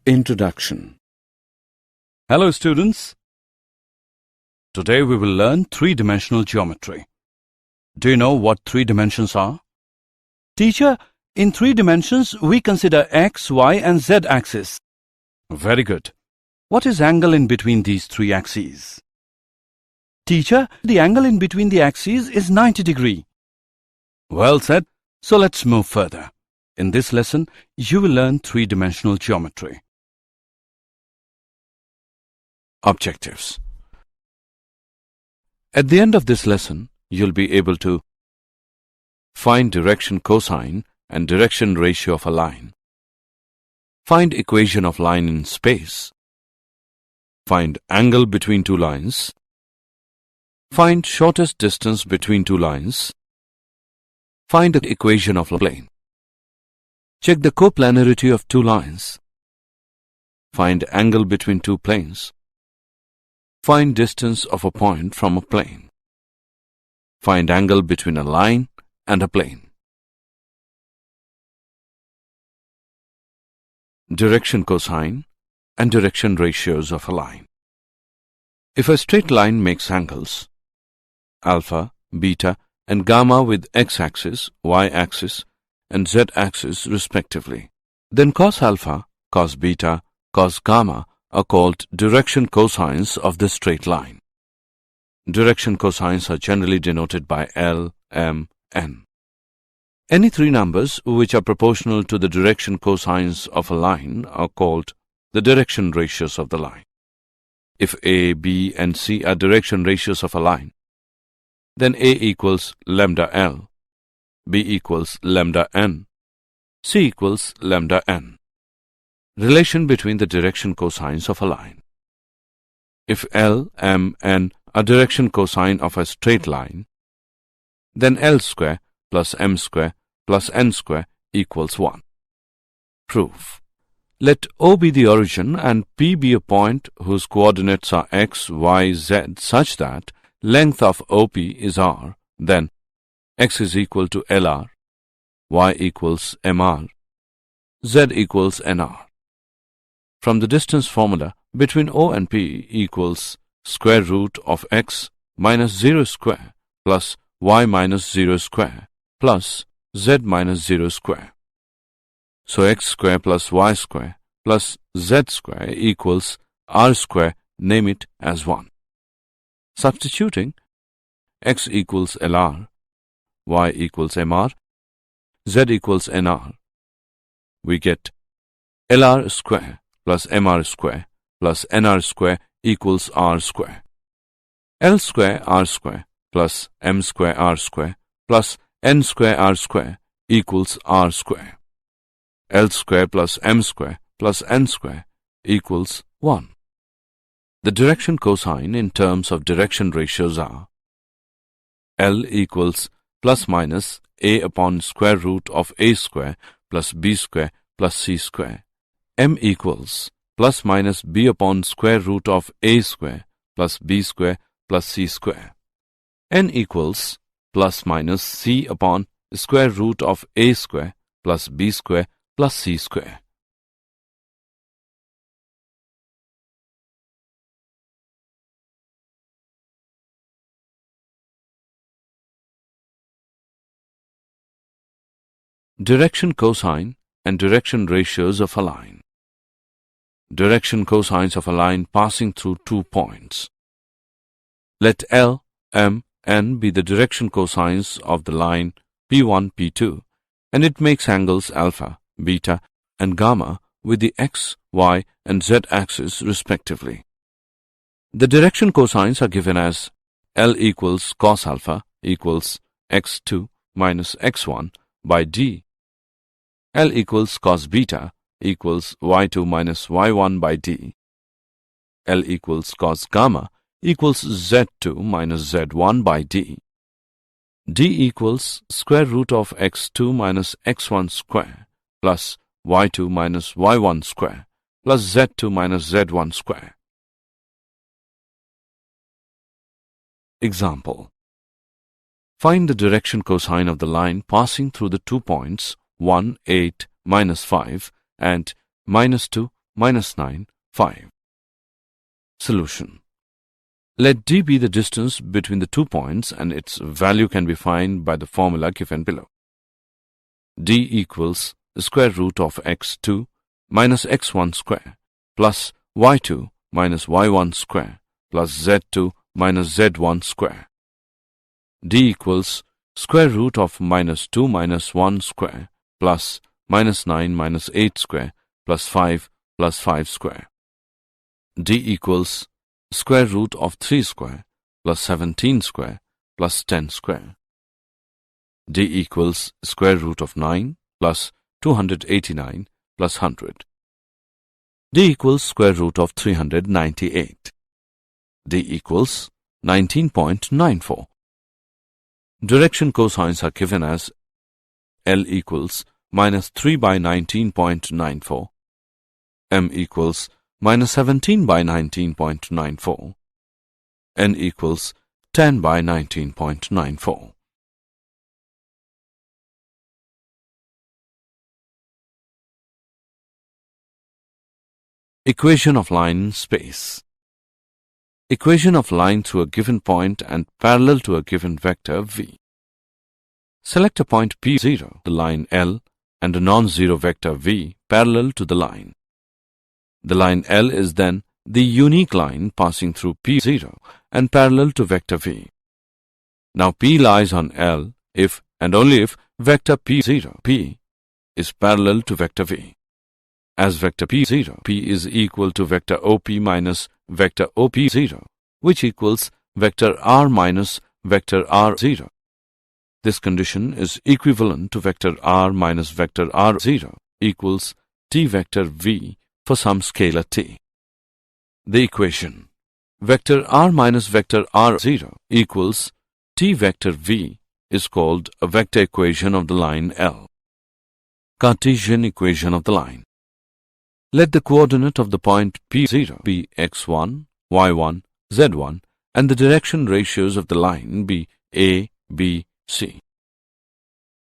Introduction. Hello students. Today we will learn three-dimensional geometry. Do you know what three dimensions are? Teacher, in three dimensions we consider x, y and z axis. Very good. What is angle in between these three axes? Teacher, the angle in between the axes is 90 degrees. Well said. So let's move further. In this lesson, you will learn three-dimensional geometry. Objectives. At the end of this lesson, you'll be able to find direction cosine and direction ratio of a line, find equation of line in space, find angle between two lines, find shortest distance between two lines, find the equation of a plane, check the coplanarity of two lines, find angle between two planes, find distance of a point from a plane. Find angle between a line and a plane. Direction cosine and direction ratios of a line. If a straight line makes angles alpha, beta and gamma with x-axis, y-axis and z-axis respectively, then cos alpha, cos beta, cos gamma are called direction cosines of the straight line. Direction cosines are generally denoted by L, M, N. Any three numbers which are proportional to the direction cosines of a line are called the direction ratios of the line. If A, B, and C are direction ratios of a line, then A equals lambda L, B equals lambda N, C equals lambda N. Relation between the direction cosines of a line. If L, M, N are direction cosine of a straight line, then L square plus M square plus N square equals 1. Proof. Let O be the origin and P be a point whose coordinates are x, y, z such that length of OP is r, then x is equal to LR, y equals MR, z equals NR. From the distance formula, between O and P equals square root of x minus 0 square plus y minus 0 square plus z minus 0 square. So x square plus y square plus z square equals r square, name it as 1. Substituting, x equals LR, y equals MR, z equals NR, we get LR square plus MR square plus NR square equals R square. L square R square plus M square R square plus N square R square equals R square. L square plus M square plus N square equals 1. The direction cosine in terms of direction ratios are L equals plus minus A upon square root of A square plus B square plus C square. M equals plus minus B upon square root of A square plus B square plus C square. N equals plus minus C upon square root of A square plus B square plus C square. Direction cosine and direction ratios of a line. Direction cosines of a line passing through 2 points. Let L, M, N be the direction cosines of the line P1, P2, and it makes angles alpha, beta, and gamma with the x, y, and z axis respectively. The direction cosines are given as L equals cos alpha equals x2 minus x1 by d, L equals cos beta equals y2 minus y1 by d, L equals cos gamma equals z2 minus z1 by d, d equals square root of x2 minus x1 square plus y2 minus y1 square plus z2 minus z1 square. Example. Find the direction cosine of the line passing through the 2 points 1, 8, minus 5 and minus 2, minus 9, 5. Solution. Let d be the distance between the 2 points and its value can be found by the formula given below. d equals the square root of x2 minus x1 square plus y2 minus y1 square plus z2 minus z1 square. d equals square root of minus 2 minus 1 square plus minus 9 minus 8 square plus 5 square. d equals square root of 3 square plus 17 square plus 10 square. d equals square root of 9 plus 289 plus 100. d equals square root of 398. d equals 19.94. Direction cosines are given as L equals minus 3 by 19.94, M equals minus 17 by 19.94, N equals 10 by 19.94. Equation of line in space. Equation of line through a given point and parallel to a given vector v. Select a point P0, the line L, and a non-zero vector v parallel to the line. The line L is then the unique line passing through P0 and parallel to vector v. Now P lies on L if and only if vector P0, P, is parallel to vector v. As vector P0, P is equal to vector OP minus vector OP0, which equals vector R minus vector R0. This condition is equivalent to vector R minus vector R0 equals T vector V for some scalar t. The equation vector R minus vector R0 equals T vector V is called a vector equation of the line L. Cartesian equation of the line. Let the coordinate of the point P0 be x1, y1, z1 and the direction ratios of the line be a, b, c.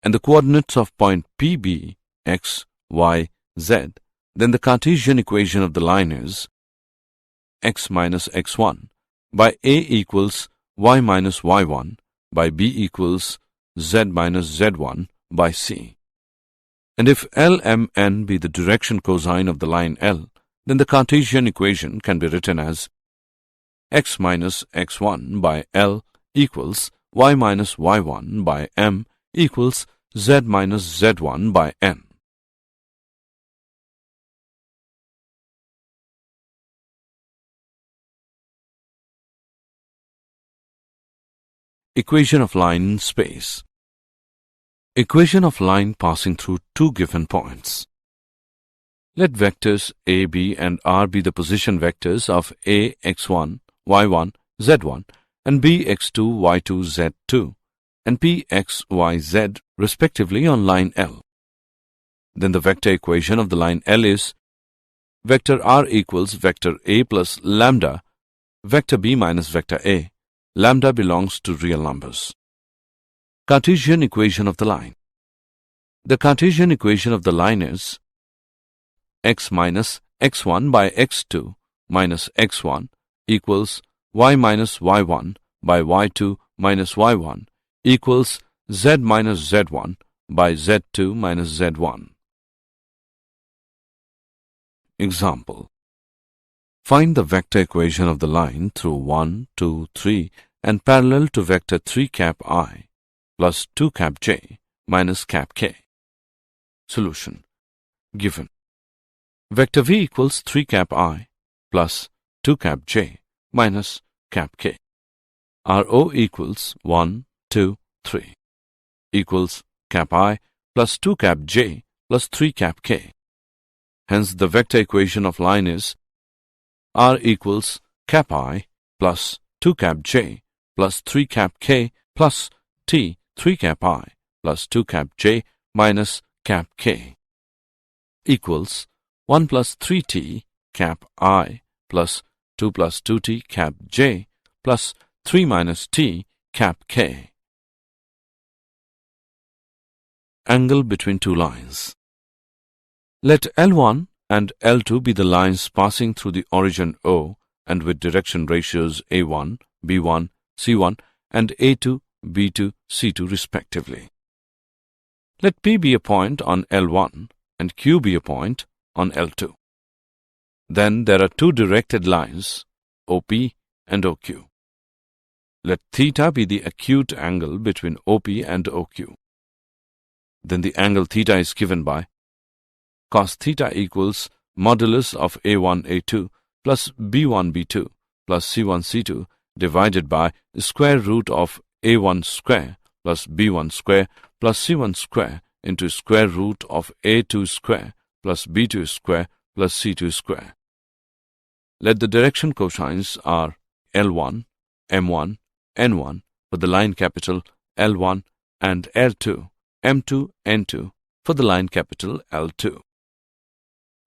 And the coordinates of point PB, x, y, z, then the Cartesian equation of the line is x minus x1 by a equals y minus y1 by b equals z minus z1 by c. And if LMN be the direction cosine of the line L, then the Cartesian equation can be written as x minus x1 by L equals y minus y1 by M equals z minus z1 by N. Equation of line in space. Equation of line passing through two given points. Let vectors a, b and r be the position vectors of a, x1, y1, z1 and b, x2, y2, z2 and p, x, y, z respectively on line L. Then the vector equation of the line L is vector r equals vector a plus lambda, vector b minus vector a. Lambda belongs to real numbers. Cartesian equation of the line. The Cartesian equation of the line is x minus x1 by x2 minus x1 equals y minus y1 by y2 minus y1 equals z minus z1 by z2 minus z1. Example. Find the vector equation of the line through 1, 2, 3 and parallel to vector 3 cap I plus 2 cap j minus cap k. Solution. Given. Vector v equals 3 cap I plus 2 cap j minus cap k. RO equals 1, 2, 3 equals cap I plus 2 cap j plus 3 cap k. Hence the vector equation of line is R equals cap I plus 2 cap j plus 3 cap k plus t 3 cap I plus 2 cap j minus cap k equals 1 plus 3t cap I plus 2 plus 2t cap j plus 3 minus t cap k. Angle between two lines. Let L1 and L2 be the lines passing through the origin O and with direction ratios A1, B1, C1 and A2, B2, C2 respectively. Let P be a point on L1 and Q be a point on L2. Then there are two directed lines, OP and OQ. Let theta be the acute angle between OP and OQ. Then the angle theta is given by cos theta equals modulus of A1 A2 plus B1 B2 plus C1 C2 divided by square root of A1 square plus B1 square plus C1 square into square root of A2 square plus B2 square plus C2 square. Let the direction cosines are L1, M1, N1 for the line capital L1 and L2, M2, N2 for the line capital L2.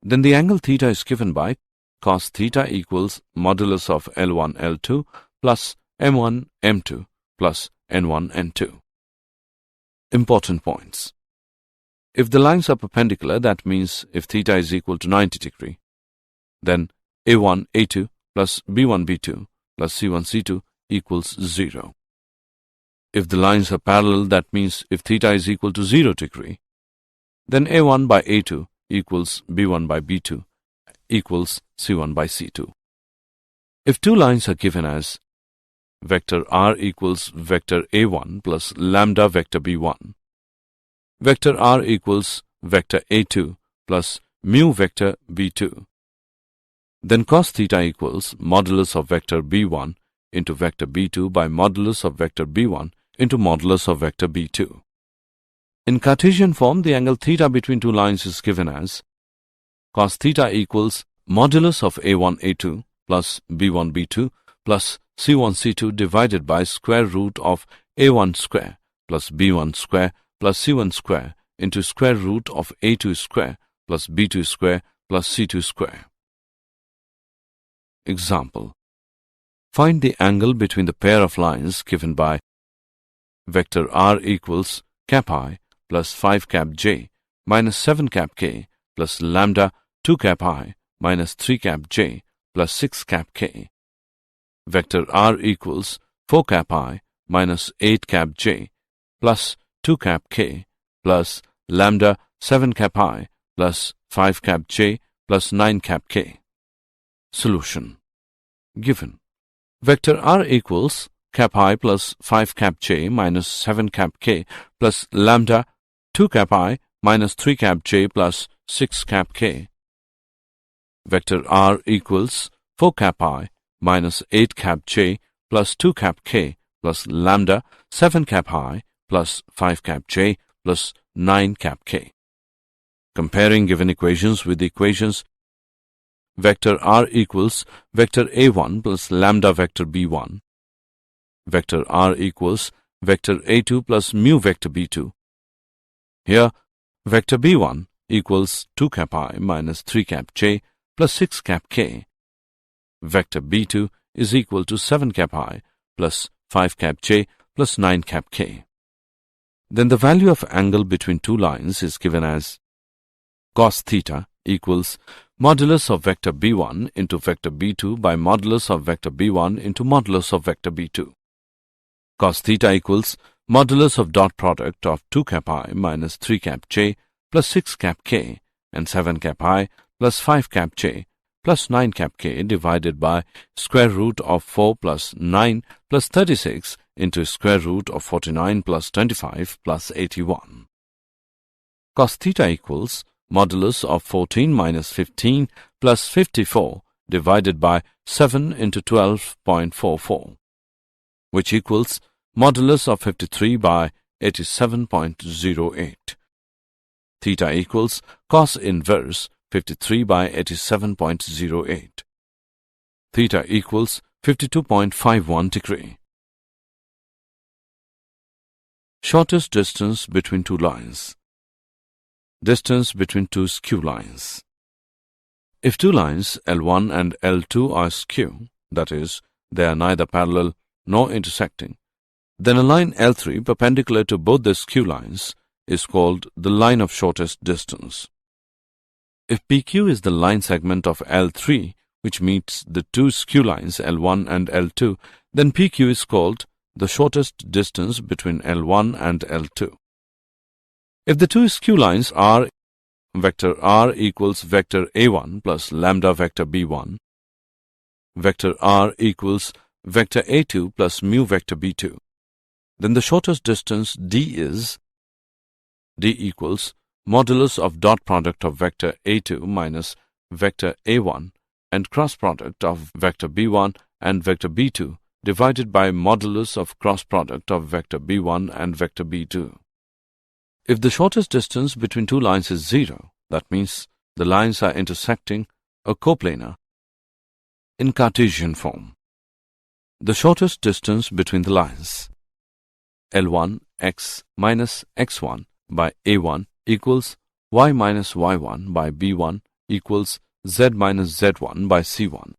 Then the angle theta is given by cos theta equals modulus of L1 L2 plus M1 M2 plus N1 N2. Important points. If the lines are perpendicular, that means if theta is equal to 90 degree, then A1 A2 plus B1 B2 plus C1 C2 equals 0. If the lines are parallel, that means if theta is equal to 0 degree, then A1 by A2 equals B1 by B2 equals C1 by C2. If two lines are given as vector R equals vector A1 plus lambda vector B1, vector R equals vector A2 plus mu vector B2, then cos theta equals modulus of vector B1 into vector B2 by modulus of vector B1 into modulus of vector B2. In Cartesian form, the angle theta between two lines is given as cos theta equals modulus of A1 A2 plus B1 B2 plus C1 C2 divided by square root of A1 square plus B1 square plus C1 square into square root of A2 square plus B2 square plus C2 square. Example. Find the angle between the pair of lines given by vector R equals cap I plus 5 cap j minus 7 cap k plus lambda 2 cap I minus 3 cap j plus 6 cap k. Vector R equals 4 cap I minus 8 cap j plus 2 cap k plus lambda 7 cap I plus 5 cap j plus 9 cap k. Solution. Given vector R equals cap I plus 5 cap j minus 7 cap k plus lambda 2 cap I minus 3 cap j plus 6 cap k. Vector R equals 4 cap I minus 8 cap j plus 2 cap k plus lambda 7 cap I plus 5 cap j plus 9 cap k. Comparing given equations with the equations vector R equals vector A1 plus lambda vector B1, vector R equals vector A2 plus mu vector B2. Here, vector B1 equals 2 cap I minus 3 cap j plus 6 cap k. Vector B2 is equal to 7 cap I plus 5 cap j plus 9 cap k. Then the value of angle between two lines is given as cos theta equals modulus of vector B1 into vector B2 by modulus of vector B1 into modulus of vector B2. Cos theta equals modulus of dot product of 2 cap I minus 3 cap j plus 6 cap k and 7 cap I plus 5 cap j plus 9 cap k divided by square root of 4 plus 9 plus 36 into square root of 49 plus 25 plus 81. Cos theta equals modulus of 14 minus 15 plus 54 divided by 7 into 12.44, which equals modulus of 53 by 87.08. Theta equals cos inverse 53 by 87.08. Theta equals 52.51 degree. Shortest distance between two lines. Distance between two skew lines. If two lines L1 and L2 are skew, that is, they are neither parallel nor intersecting, then a line L3 perpendicular to both the skew lines is called the line of shortest distance. If PQ is the line segment of L3, which meets the two skew lines L1 and L2, then PQ is called the shortest distance between L1 and L2. If the two skew lines are vector R equals vector A1 plus lambda vector B1, vector R equals vector A2 plus mu vector B2, then the shortest distance D is D equals modulus of dot product of vector A2 minus vector A1 and cross product of vector B1 and vector B2 divided by modulus of cross product of vector B1 and vector B2. If the shortest distance between two lines is 0, that means the lines are intersecting a coplanar in Cartesian form. The shortest distance between the lines L1 x minus x1 by A1 equals y minus y1 by B1 equals z minus z1 by C1.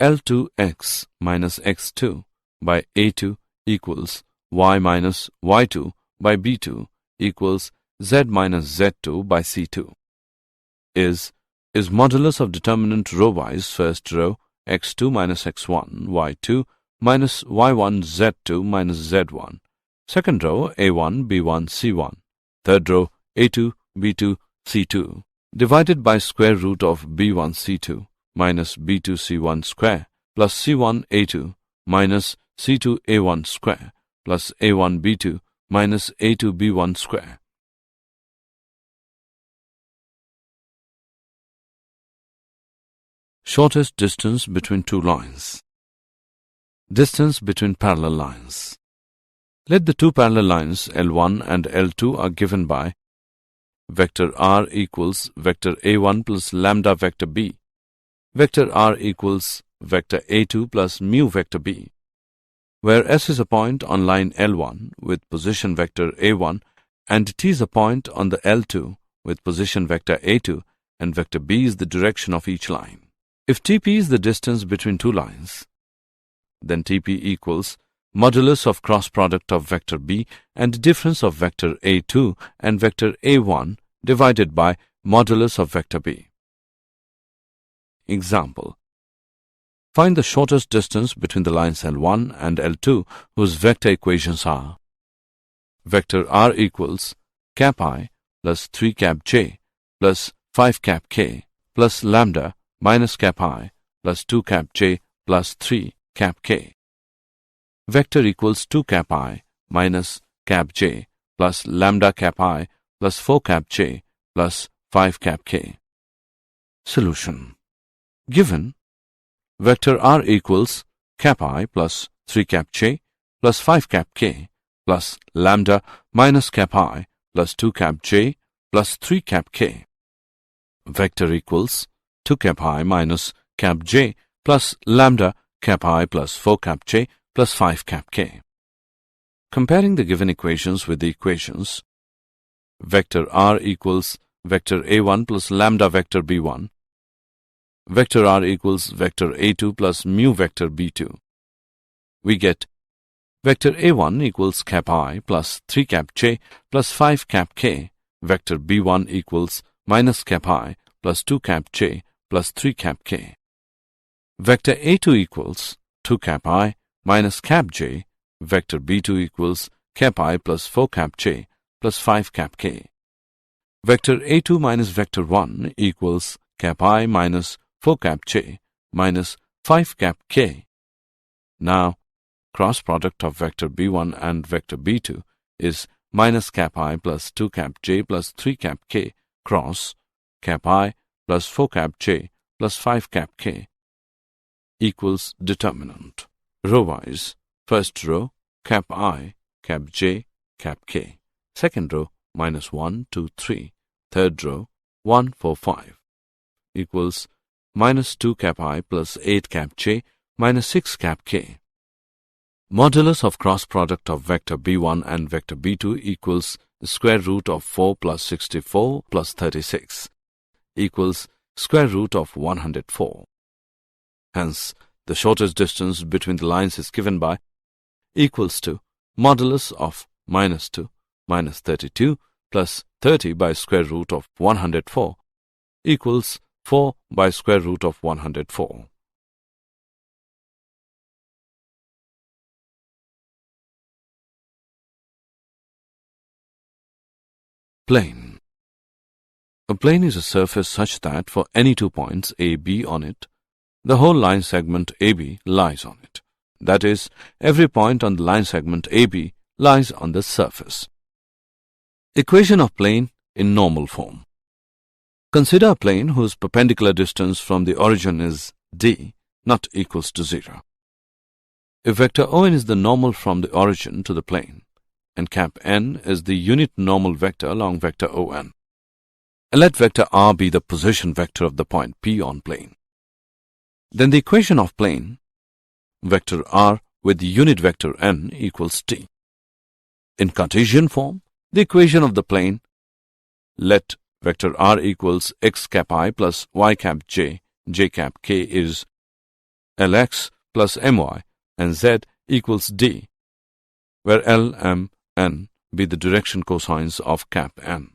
L2 x minus x2 by A2 equals y minus y2 by B2 equals z minus z2 by C2. Is modulus of determinant row-wise first row x2 minus x1 y2 minus y1 z2 minus z1, second row A1 B1 C1, third row A2 B2 C2 divided by square root of B1 C2 minus B2 C1 square plus C1 A2 minus C2 A1 square plus A1 B2 minus A2 B1 square. Shortest distance between two lines. Distance between parallel lines. Let the two parallel lines L1 and L2 are given by vector R equals vector A1 plus lambda vector B, vector R equals vector A2 plus mu vector B, where S is a point on line L1 with position vector A1 and T is a point on the L2 with position vector A2 and vector B is the direction of each line. If TP is the distance between two lines, then TP equals modulus of cross product of vector B and difference of vector A2 and vector A1 divided by modulus of vector B. Example. Find the shortest distance between the lines L1 and L2 whose vector equations are vector R equals cap I plus 3 cap j plus 5 cap k plus lambda minus cap I plus 2 cap j plus 3 cap k. Vector equals 2 cap I minus cap j plus lambda cap I plus 4 cap j plus 5 cap k. Solution. Given vector R equals cap I plus 3 cap j plus 5 cap k plus lambda minus cap I plus 2 cap j plus 3 cap k. Vector equals 2 cap I minus cap j plus lambda cap I plus 4 cap j plus 5 cap k. Comparing the given equations with the equations vector R equals vector A1 plus lambda vector B1, vector R equals vector A2 plus mu vector B2, we get vector A1 equals cap I plus 3 cap j plus 5 cap k, vector B1 equals minus cap I plus 2 cap j plus 3 cap k. Vector A2 equals 2 cap I minus cap j, vector B2 equals cap I plus 4 cap j plus 5 cap k. Vector A2 minus vector 1 equals cap I minus 4 cap j minus 5 cap k. Now, cross product of vector B1 and vector B2 is minus cap I plus 2 cap j plus 3 cap k cross cap I plus 4 cap j plus 5 cap k equals determinant. Row-wise, first row cap I, cap j, cap k. Second row minus 1, 2, 3. Third row 1, 4, 5 equals minus 2 cap I plus 8 cap j minus 6 cap k. Modulus of cross product of vector B1 and vector B2 equals square root of 4 plus 64 plus 36 equals square root of 104. Hence, the shortest distance between the lines is given by equals to modulus of minus 2 minus 32 plus 30 by square root of 104 equals 4 by square root of 104. Plane. A plane is a surface such that for any 2 points A, B on it, the whole line segment AB lies on it. That is, every point on the line segment AB lies on the surface. Equation of plane in normal form. Consider a plane whose perpendicular distance from the origin is d not equals to 0. If vector ON is the normal from the origin to the plane, and cap n is the unit normal vector along vector ON, and let vector r be the position vector of the point P on plane, then the equation of plane, vector r with the unit vector n equals t. In Cartesian form, the equation of the plane, let vector r equals x cap I plus y cap j, j cap k is lx plus my, and z equals d, where L, M, N be the direction cosines of cap n.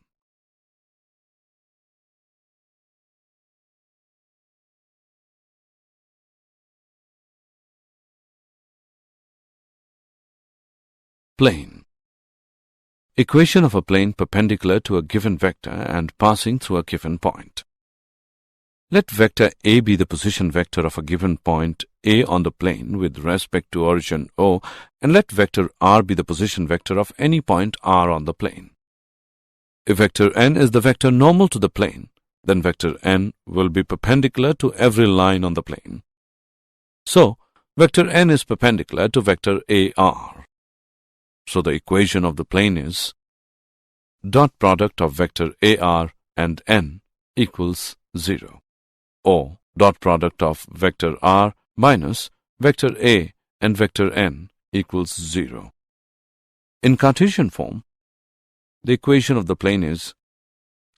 Plane. Equation of a plane perpendicular to a given vector and passing through a given point. Let vector A be the position vector of a given point A on the plane with respect to origin O, and let vector R be the position vector of any point R on the plane. If vector n is the vector normal to the plane, then vector n will be perpendicular to every line on the plane. So, vector n is perpendicular to vector AR. So the equation of the plane is dot product of vector AR and n equals 0, or dot product of vector R minus vector A and vector n equals 0. In Cartesian form, the equation of the plane is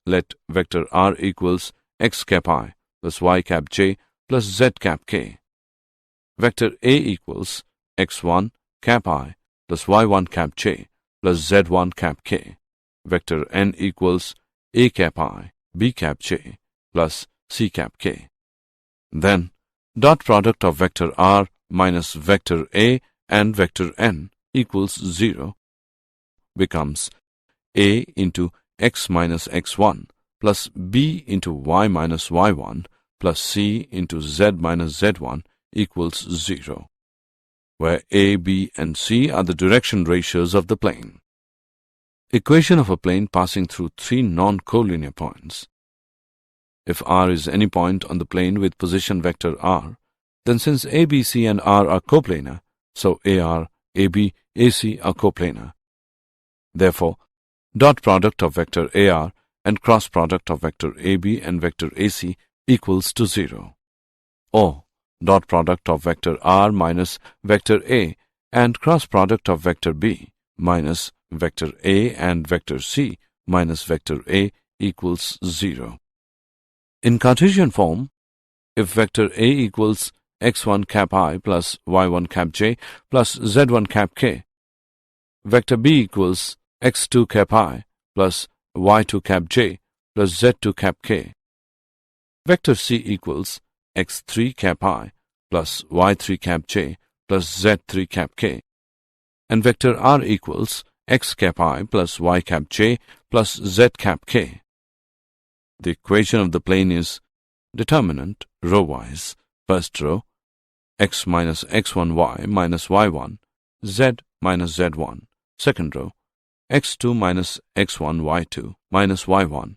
let vector R equals x cap I plus y cap j plus z cap k. Vector A equals x1 cap I plus y1 cap j plus z1 cap k. Vector n equals a cap I, b cap j plus c cap k. Then, dot product of vector r minus vector a and vector n equals 0 becomes a into x minus x1 plus b into y minus y1 plus c into z minus z1 equals 0, where a, b, and c are the direction ratios of the plane. Equation of a plane passing through 3 non-collinear points. If R is any point on the plane with position vector R, then since A, B, C, and R are coplanar, so AR, AB, AC are coplanar. Therefore, dot product of vector AR and cross product of vector AB and vector AC equals to 0, or dot product of vector R minus vector A and cross product of vector B minus vector A and vector C minus vector A equals 0. In Cartesian form, if vector A equals x1 cap I plus y1 cap j plus z1 cap k, vector B equals x2 cap I plus y2 cap j plus z2 cap k, vector C equals x3 cap I plus y3 cap j plus z3 cap k, and vector R equals x cap I plus y cap j plus z cap k. The equation of the plane is determinant row-wise. First row, x minus x1y minus y1, z minus z1. Second row, x2 minus x1 y2 minus y1,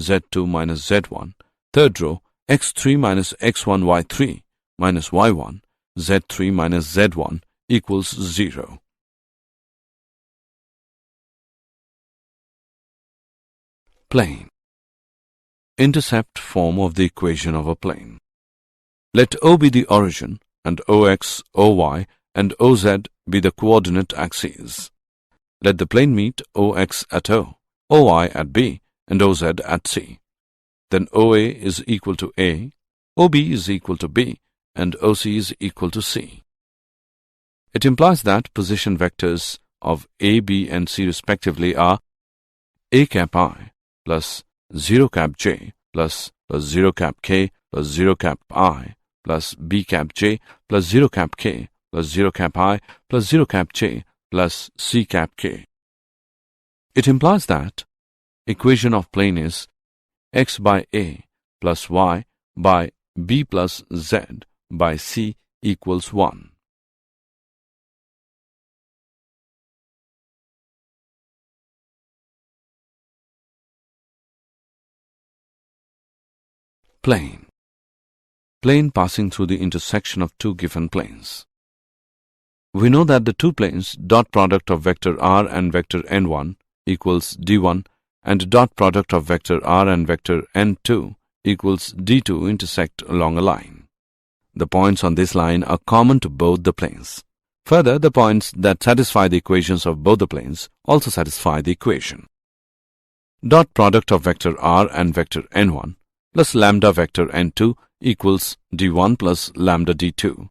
z2 minus z1. Third row, x3 minus x1 y3 minus y1, z3 minus z1 equals 0. Plane. Intercept form of the equation of a plane. Let O be the origin, and OX, OY, and OZ be the coordinate axes. Let the plane meet OX at O, OY at B, and OZ at C. Then OA is equal to A, OB is equal to B, and OC is equal to C. It implies that position vectors of A, B, and C respectively are A cap I plus 0 cap j plus 0 cap k plus 0 cap I plus b cap j plus 0 cap k plus 0 cap I plus 0 cap j plus c cap k. It implies that equation of plane is x by a plus y by b plus z by c equals 1. Plane. Plane passing through the intersection of two given planes. We know that the two planes dot product of vector r and vector n1 equals d1 and dot product of vector r and vector n2 equals d2 intersect along a line. The points on this line are common to both the planes. Further, the points that satisfy the equations of both the planes also satisfy the equation. Dot product of vector r and vector n1 plus lambda vector n2 equals d1 plus lambda d2,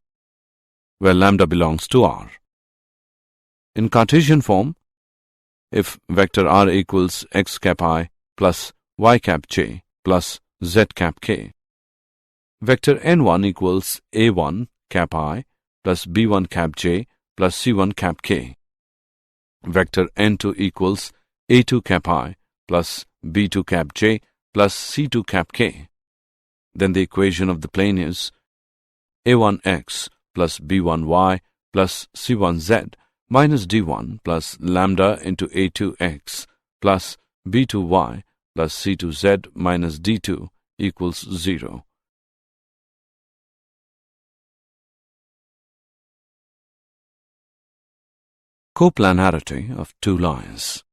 where lambda belongs to r. In Cartesian form, if vector r equals x cap I plus y cap j plus z cap k, vector n1 equals a1 cap I plus b1 cap j plus c1 cap k, vector n2 equals a2 cap I plus b2 cap j plus c2 cap k, then the equation of the plane is a1x plus b1y plus c1z minus d1 plus lambda into a2x plus b2y plus c2z minus d2 equals 0. Coplanarity of two lines.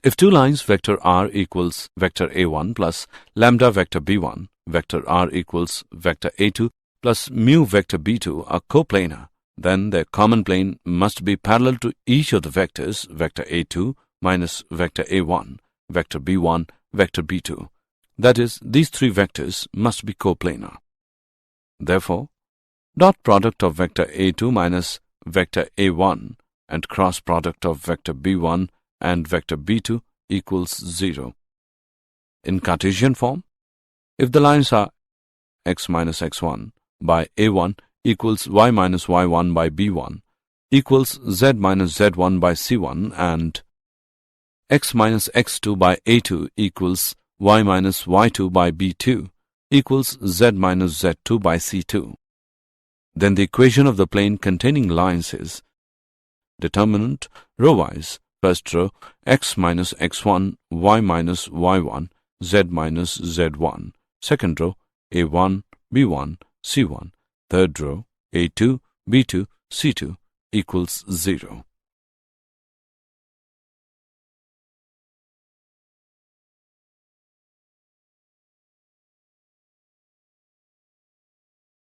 If two lines vector r equals vector a1 plus lambda vector b1, vector r equals vector a2 plus mu vector b2 are coplanar, then their common plane must be parallel to each of the vectors vector a2 minus vector a1, vector b1, vector b2. That is, these three vectors must be coplanar. Therefore, dot product of vector a2 minus vector a1 and cross product of vector b1 and vector b2 equals 0. In Cartesian form, if the lines are x minus x1 by a1 equals y minus y1 by b1 equals z minus z1 by c1 and x minus x2 by a2 equals y minus y2 by b2 equals z minus z2 by c2, then the equation of the plane containing lines is determinant row-wise. First row, x minus x1, y minus y1, z minus z1. Second row, a1, b1, c1. Third row, a2, b2, c2 equals 0.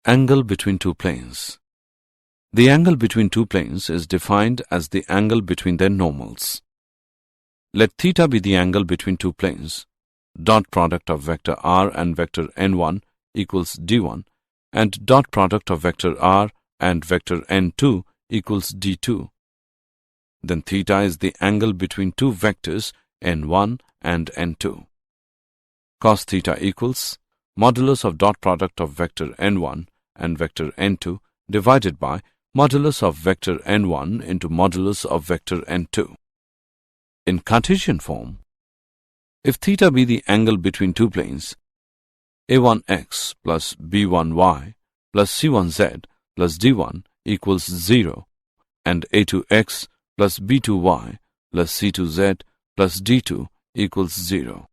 Angle between two planes. The angle between two planes is defined as the angle between their normals. Let theta be the angle between two planes. Dot product of vector r and vector n1 equals d1 and dot product of vector r and vector n2 equals d2. Then theta is the angle between two vectors n1 and n2. Cos theta equals modulus of dot product of vector n1 and vector n2 divided by modulus of vector n1 into modulus of vector n2. In Cartesian form, if theta be the angle between two planes, a1x plus b1y plus c1z plus d1 equals 0 and a2x plus b2y plus c2z plus d2 equals 0.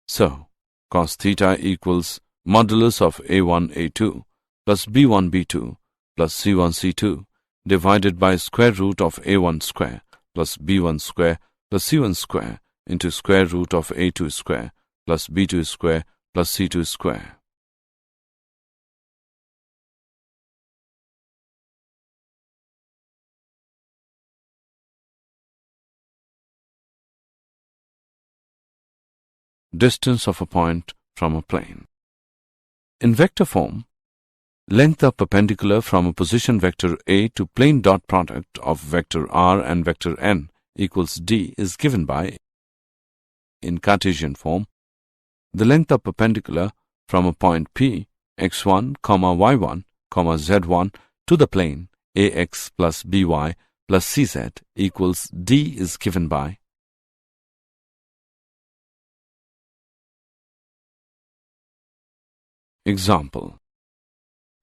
So, cos theta equals modulus of a1 a2 plus b1 b2 plus c1 c2 divided by square root of a1 square plus b1 square plus c1 square into square root of a2 square plus b2 square plus c2 square. Distance of a point from a plane. In vector form, length of perpendicular from a position vector A to plane dot product of vector r and vector n equals d is given by, in Cartesian form, the length of perpendicular from a point P, x1, y1, z1 to the plane ax plus by plus cz equals d is given by example.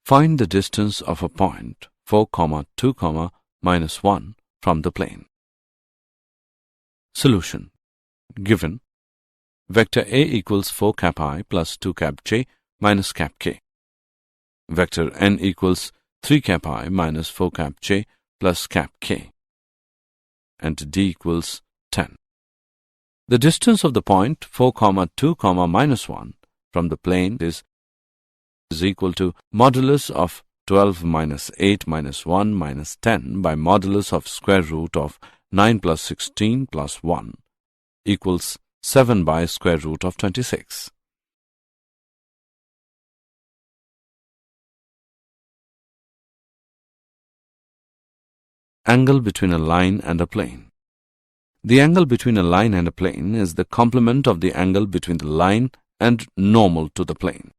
Find the distance of a point 4, 2, minus 1 from the plane. Solution. Given vector A equals 4 cap I plus 2 cap j minus cap k. Vector n equals 3 cap I minus 4 cap j plus cap k. And d equals 10. The distance of the point 4, 2, minus 1 from the plane is equal to modulus of 12 minus 8 minus 1 minus 10 by modulus of square root of 9 plus 16 plus 1 equals 7 by square root of 26. Angle between a line and a plane. The angle between a line and a plane is the complement of the angle between the line and normal to the plane.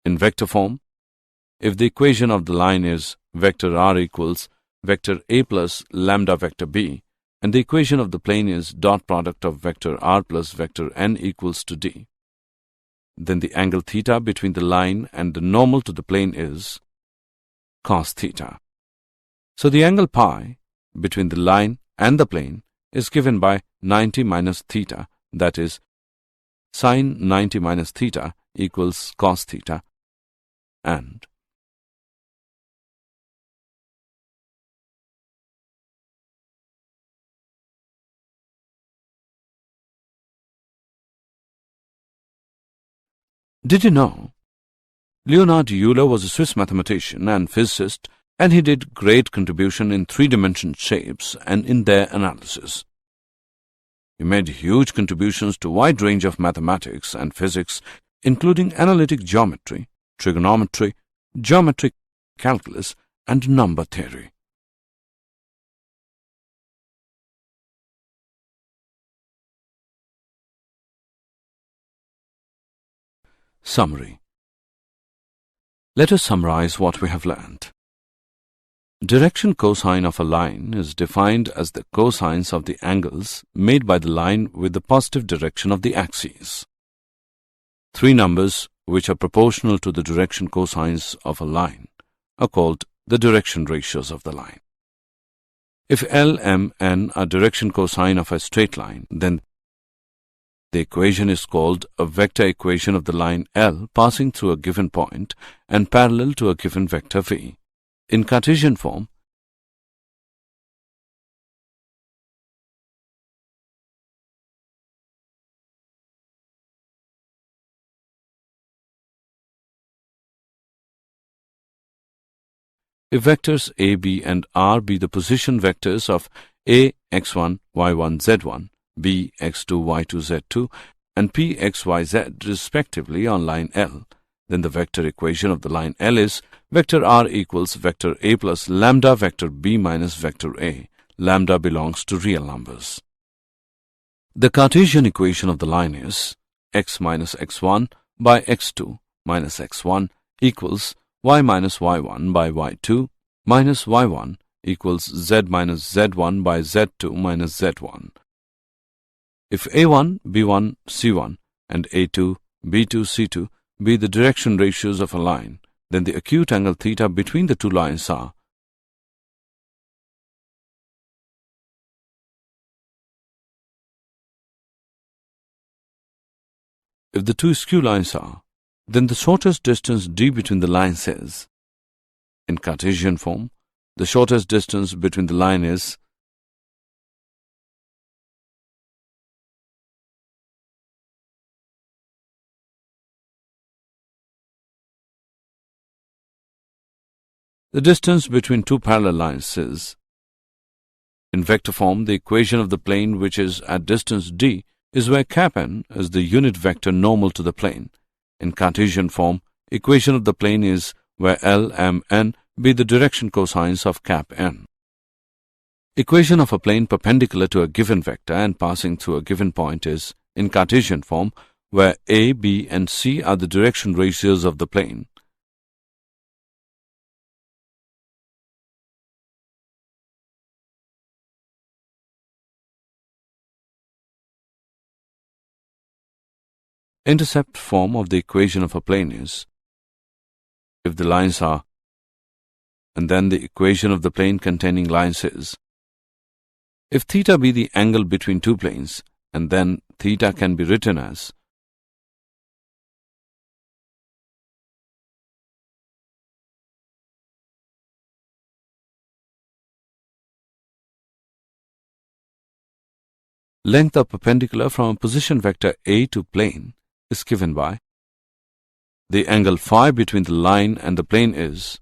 In vector form, if the equation of the line is vector r equals vector a plus lambda vector b, and the equation of the plane is dot product of vector r plus vector n equals to d, then the angle theta between the line and the normal to the plane is cos theta. So the angle pi between the line and the plane is given by 90 minus theta, that is, sin 90 minus theta equals cos theta, and did you know Leonhard Euler was a Swiss mathematician and physicist, and he did great contribution in three-dimensional shapes and in their analysis. He made huge contributions to a wide range of mathematics and physics, including analytic geometry, trigonometry, geometric calculus, and number theory. Summary. Let us summarize what we have learned. Direction cosine of a line is defined as the cosines of the angles made by the line with the positive direction of the axes. Three numbers which are proportional to the direction cosines of a line are called the direction ratios of the line. If L, M, N are direction cosine of a straight line, then the equation is called a vector equation of the line L passing through a given point and parallel to a given vector V. In Cartesian form, if vectors A, B, and R be the position vectors of A, x1, y1, z1, B, x2, y2, z2, and P, x, y, z respectively on line L, then the vector equation of the line L is vector R equals vector A plus lambda vector B minus vector A. Lambda belongs to real numbers. The Cartesian equation of the line is x minus x1 by x2 minus x1 equals y minus y1 by y2 minus y1 equals z minus z1 by z2 minus z1. If a1, b1, c1 and a2, b2, c2 be the direction ratios of a line, then the acute angle theta between the two lines are if the two skew lines are, then the shortest distance d between the lines is, in Cartesian form, the shortest distance between the line is the distance between two parallel lines is, in vector form, the equation of the plane which is at distance d is where cap n is the unit vector normal to the plane. In Cartesian form, equation of the plane is where L, M, N be the direction cosines of cap n. Equation of a plane perpendicular to a given vector and passing through a given point is, in Cartesian form, where A, B, and C are the direction ratios of the plane. Intercept form of the equation of a plane is, if the lines are, and then the equation of the plane containing lines is, if theta be the angle between two planes, and then theta can be written as length of perpendicular from a position vector A to plane is given by the angle phi between the line and the plane is